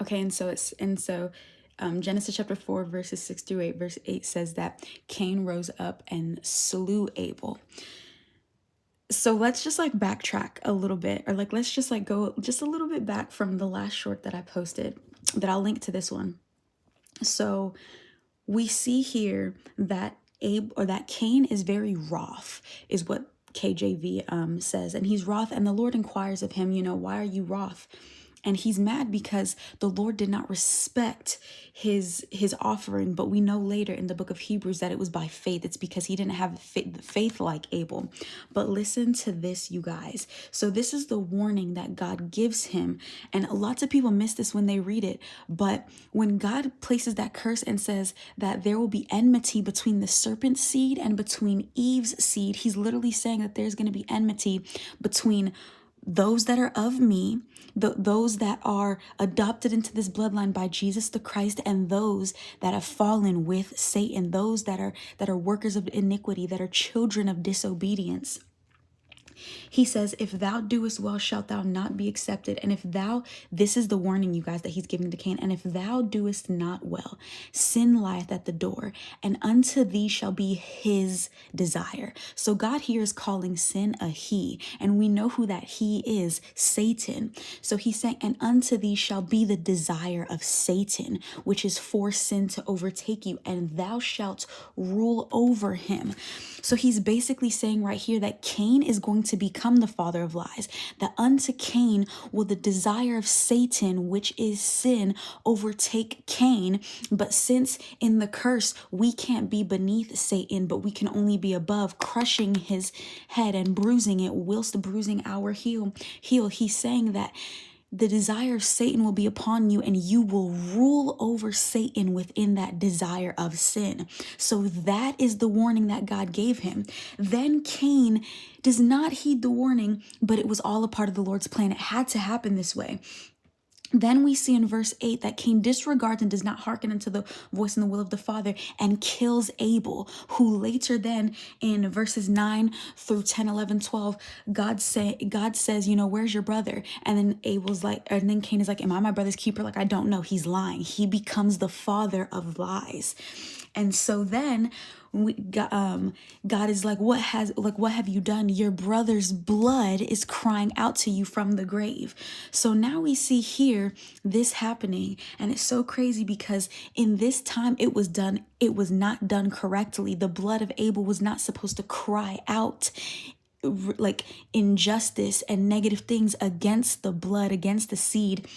Okay, Genesis chapter 4, verses 6 through 8, verse 8 says that Cain rose up and slew Abel. So let's just like backtrack a little bit, or like let's just like go just a little bit back from the last short that I posted, that I'll link to this one. So we see here that that Cain is very wroth, is what KJV says, and he's wroth, and the Lord inquires of him, why are you wroth? And he's mad because the Lord did not respect his offering. But we know later in the book of Hebrews that it was by faith. It's because he didn't have faith like Abel. But listen to this, you guys. So this is the warning that God gives him. And lots of people miss this when they read it. But when God places that curse and says that there will be enmity between the serpent's seed and between Eve's seed, he's literally saying that there's going to be enmity between those that are of me, those that are adopted into this bloodline by Jesus the Christ, and those that have fallen with Satan, those that are workers of iniquity, that are children of disobedience. He says, if thou doest well, shalt thou not be accepted. And if thou, this is the warning, you guys, that he's giving to Cain. And if thou doest not well, sin lieth at the door, and unto thee shall be his desire. So God here is calling sin a he. And we know who that he is, Satan. So he's saying, and unto thee shall be the desire of Satan, which is for sin to overtake you, and thou shalt rule over him. So he's basically saying right here that Cain is going to become the father of lies, that unto Cain will the desire of Satan, which is sin, overtake Cain. But since in the curse we can't be beneath Satan, but we can only be above, crushing his head and bruising it whilst bruising our heel, he's saying that the desire of Satan will be upon you, and you will rule over Satan within that desire of sin. So that is the warning that God gave him. Then Cain does not heed the warning, but it was all a part of the Lord's plan. It had to happen this way. Then we see in verse 8 that Cain disregards and does not hearken unto the voice and the will of the Father, and kills Abel, who later then in verses 9 through 10, 11, 12, God says, where's your brother? And then Cain is like, am I my brother's keeper? Like, I don't know. He's lying. He becomes the father of lies. And so then God is like, what have you done? Your brother's blood is crying out to you from the grave. So now we see here this happening, and it's so crazy because in this time it was not done correctly. The blood of Abel was not supposed to cry out like injustice and negative things against the blood, against the seed